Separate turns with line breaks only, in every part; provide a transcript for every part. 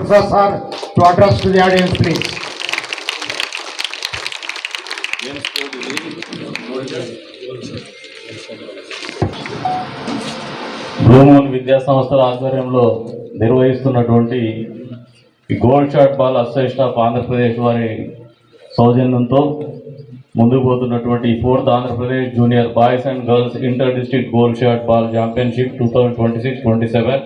Prasad sir to address to the audience, please.
Blue Moon విద్యా సంస్థల ఆధ్వర్యంలో నిర్వహిస్తున్నటువంటి ఈ gold shot ball association of Andhra Pradesh వారి సౌజన్యంతో ముందుకు పోతున్నటువంటి 4th Andhra Pradesh junior boys and girls inter district gold shot ball championship 2026-27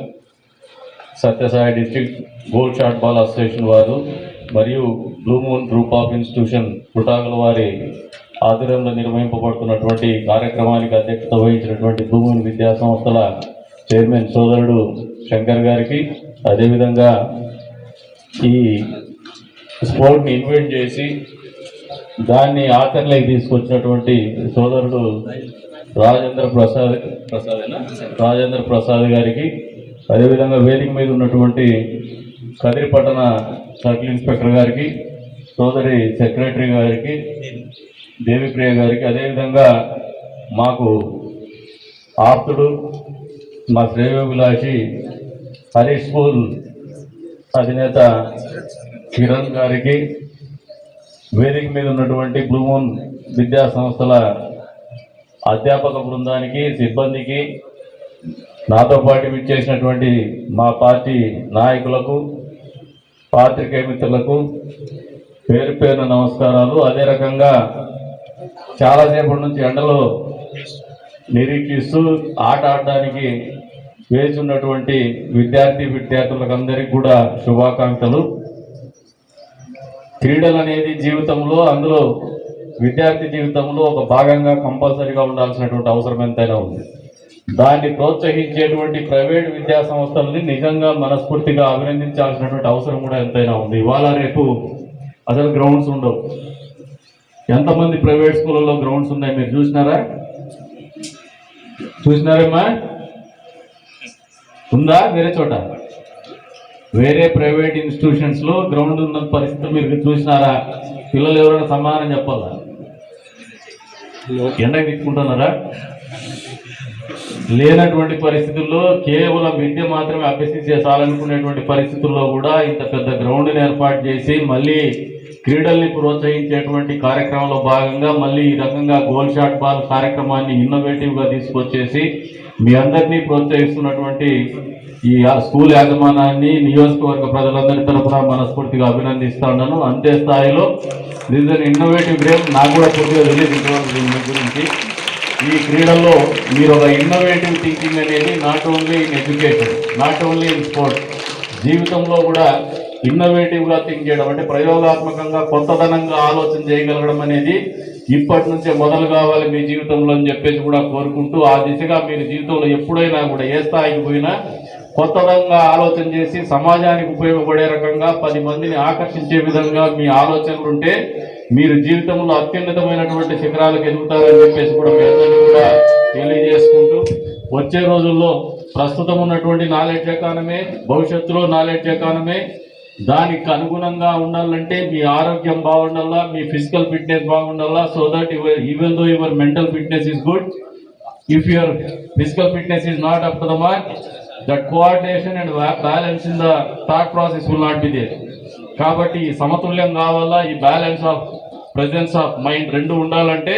Sathya Sai district gold shot ball association వారు మరియు Blue Moon group of institution పుటాకుల వారి ఆధ్వర్యంలో నిర్వహింపబడుతున్నటువంటి కార్యక్రమానికి అధ్యక్షత వహించినటువంటి బ్లూ మూన్ విద్యా సంస్థల చైర్మన్ సోదరుడు శంకర్ గారికి, అదేవిధంగా ఈ స్పోర్ట్ని ఇన్వైట్ చేసి దాన్ని ఆచరణలోకి తీసుకొచ్చినటువంటి సోదరుడు రాజేంద్ర ప్రసాద్ గారికి, అదేవిధంగా వేదిక మీద ఉన్నటువంటి కదిరి పట్టణ సర్కిల్ ఇన్స్పెక్టర్ గారికి, సోదరి సెక్రటరీ గారికి, దేవిప్రియ గారికి, అదేవిధంగా మాకు ఆప్తుడు మా శ్రేయోభిలాషి హరీష్ స్కూల్ అధినేత కిరణ్ గారికి, వేదిక మీద ఉన్నటువంటి బ్లూ మూన్ విద్యా సంస్థల అధ్యాపక బృందానికి, సిబ్బందికి, నాతో పాటు విచ్చేసినటువంటి మా పార్టీ నాయకులకు, పాత్రికేయ మిత్రులకు పేరు పేరున నమస్కారాలు. అదే రకంగా చాలాసేపటి నుంచి ఎండలో నిరీక్షిస్తూ ఆట ఆడడానికి వేచి ఉన్నటువంటి విద్యార్థులకు అందరికీ కూడా శుభాకాంక్షలు. క్రీడలు అనేది జీవితంలో, అందులో విద్యార్థి జీవితంలో ఒక భాగంగా కంపల్సరీగా ఉండాల్సినటువంటి అవసరం ఎంతైనా ఉంది. దాన్ని ప్రోత్సహించేటువంటి ప్రైవేట్ విద్యా సంస్థలని నిజంగా మనస్ఫూర్తిగా అభినందించాల్సినటువంటి అవసరం కూడా ఎంతైనా ఉంది. ఇవాళ రేపు అసలు గ్రౌండ్స్ ఉండవు. ఎంతమంది ప్రైవేట్ స్కూళ్ళలో గ్రౌండ్స్ ఉన్నాయి మీరు చూసినారేమ్మా? ఉందా వేరే చోట? వేరే ప్రైవేట్ ఇన్స్టిట్యూషన్స్లో గ్రౌండ్ ఉన్న పరిస్థితి మీరు చూసినారా? పిల్లలు ఎవరైనా సమాధానం చెప్పాలా? ఎండకి తిట్టుకుంటున్నారా? లేనటువంటి పరిస్థితుల్లో కేవలం విద్య మాత్రమే అభ్యసించాలనుకునేటువంటి పరిస్థితుల్లో కూడా ఇంత పెద్ద గ్రౌండ్ని ఏర్పాటు చేసి మళ్ళీ క్రీడల్ని ప్రోత్సహించేటువంటి కార్యక్రమంలో భాగంగా మళ్ళీ ఈ రకంగా గోల్ షాట్ బాల్ కార్యక్రమాన్ని ఇన్నోవేటివ్గా తీసుకొచ్చేసి మీ అందరినీ ప్రోత్సహిస్తున్నటువంటి ఈ స్కూల్ యాజమాన్యాన్ని, నియోజకవర్గ ప్రజలందరి తరఫున మనస్ఫూర్తిగా అభినందిస్తా ఉన్నాను. అంతే స్థాయిలో దిస్ ఇన్నోవేటివ్ గేమ్ నాకు కూడా పూర్తిగా తెలియదు దీని గురించి. ఈ క్రీడల్లో మీరు ఒక ఇన్నోవేటివ్ థింకింగ్ అనేది not only in education, not only in sports, జీవితంలో కూడా ఇన్నోవేటివ్గా థింక్ చేయడం అంటే ప్రయోగాత్మకంగా కొత్తదనంగా ఆలోచన చేయగలగడం అనేది ఇప్పటి నుంచే మొదలు కావాలి మీ జీవితంలో అని చెప్పేసి కూడా కోరుకుంటూ, ఆ దిశగా మీరు జీవితంలో ఎప్పుడైనా కూడా ఏ స్థాయికి పోయినా కొత్తదంగా ఆలోచన చేసి సమాజానికి ఉపయోగపడే రకంగా 10 మందిని ఆకర్షించే విధంగా మీ ఆలోచనలు ఉంటే మీరు జీవితంలో అత్యున్నతమైనటువంటి శిఖరాలకు ఎదుగుతారని చెప్పేసి కూడా మీ అందరినీ కూడా తెలియజేసుకుంటూ, వచ్చే రోజుల్లో ప్రస్తుతం ఉన్నటువంటి నాలెడ్జ్ ఎకానమీ, భవిష్యత్తులో నాలెడ్జ్ ఎకానమీ, దానికి అనుగుణంగా ఉండాలంటే మీ ఆరోగ్యం బాగుండాలా, మీ ఫిజికల్ ఫిట్నెస్ బాగుండాలా. So that even though your mental fitness is good, if your physical fitness is not up to the mark, that coordination and balance in the thought process will not be there. కాబట్టి సమతుల్యం కావాలా, ఈ balance of presence of mind రెండు ఉండాలంటే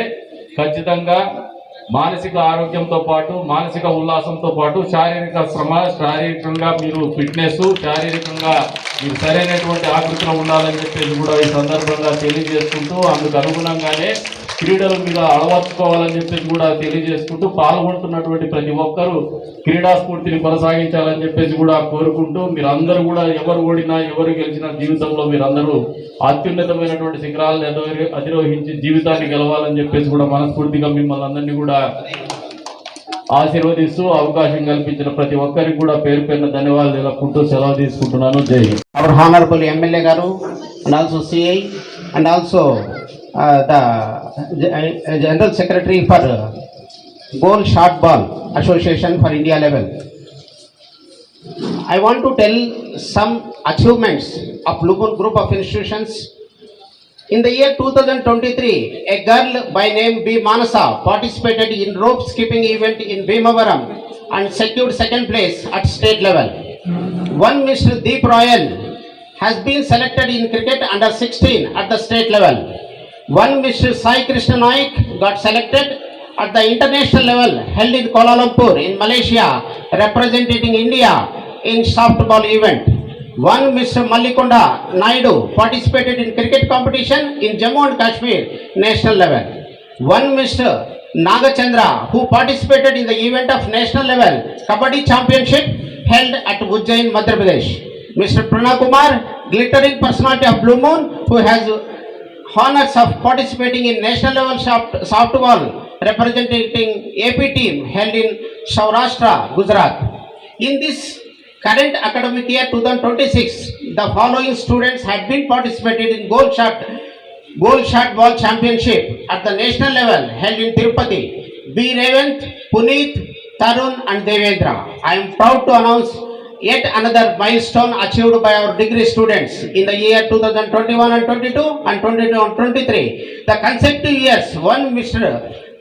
ఖచ్చితంగా మానసిక ఆరోగ్యంతో పాటు, మానసిక ఉల్లాసంతో పాటు శారీరక శ్రమ, శారీరకంగా మీరు ఫిట్నెస్, శారీరకంగా మీరు సరైనటువంటి ఆకృతిలో ఉండాలని చెప్పేసి కూడా ఈ సందర్భంగా తెలియజేసుకుంటూ, అందుకు అనుగుణంగానే క్రీడల మీద అలవర్చుకోవాలని చెప్పేసి కూడా తెలియజేసుకుంటూ, పాల్గొంటున్నటువంటి ప్రతి ఒక్కరూ క్రీడా స్ఫూర్తిని కొనసాగించాలని చెప్పేసి కూడా కోరుకుంటూ, మీరందరూ కూడా ఎవరు ఓడినా ఎవరు గెలిచినా జీవితంలో మీరందరూ అత్యున్నతమైనటువంటి శిఖరాలను అధిరోహించి జీవితాన్ని గెలవాలని చెప్పేసి కూడా మనస్ఫూర్తిగా మిమ్మల్ని అందరినీ కూడా ఆశీర్వదిస్తూ, అవకాశం కల్పించిన ప్రతి ఒక్కరికి కూడా పేరు పేరున ధన్యవాదాలు తెలుపుకుంటూ సెలవు తీసుకుంటున్నాను. జై హింద్.
అవర్ హానరబుల్ ఎమ్మెల్యే గారు and also CI and also the General Secretary for Goal Shot Ball Association for India level. I want to tell some achievements of Blue Moon Group of Institutions. In the year 2023, a girl by name B. Manasa participated in rope skipping event in Bhimavaram and secured second place at state level. One Mr. Deep Royal has been selected in cricket under 16 at the state level. One Mr. Sai Krishna Naik got selected at the international level held in Kuala Lumpur in Malaysia, representing India in softball event. One Mr. Mallikonda Naidu participated in cricket competition in Jammu and Kashmir national level. One Mr. Nagachandra who participated in the event of national level Kabaddi championship held at Ujjain, Madhya Pradesh. Mr. Pranav Kumar, glittering personality of Blue Moon, who has honors of participating in national level softball representing AP team held in Saurashtra, Gujarat. In this current academic year 2026, the following students had been participated in goal shot ball championship at the national level held in Tirupati. B. Revant, Puneet, Tarun and Devendra. I am proud to announce yet another milestone achieved by our degree students in the year 2021 and 22 and 22 and 23. The consecutive years, one Mr.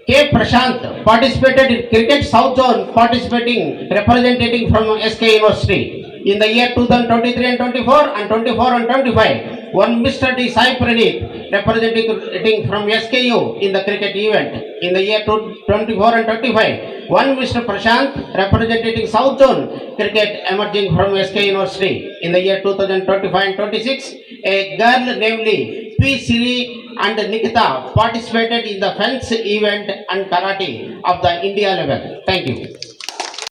K. Prashant participated in cricket South Zone, representing from SK University. In the year 2023 and 24 and 24 and 25, one Mr. D. Sai Praneeth representing from SKU in the cricket event. In the year 24 and 25, one Mr. Prashant representing South Zone cricket emerging from SK University. In the year 2025 and 26, a girl namely P. Siri and Nikita participated in the fence event and karate of the India level. Thank you.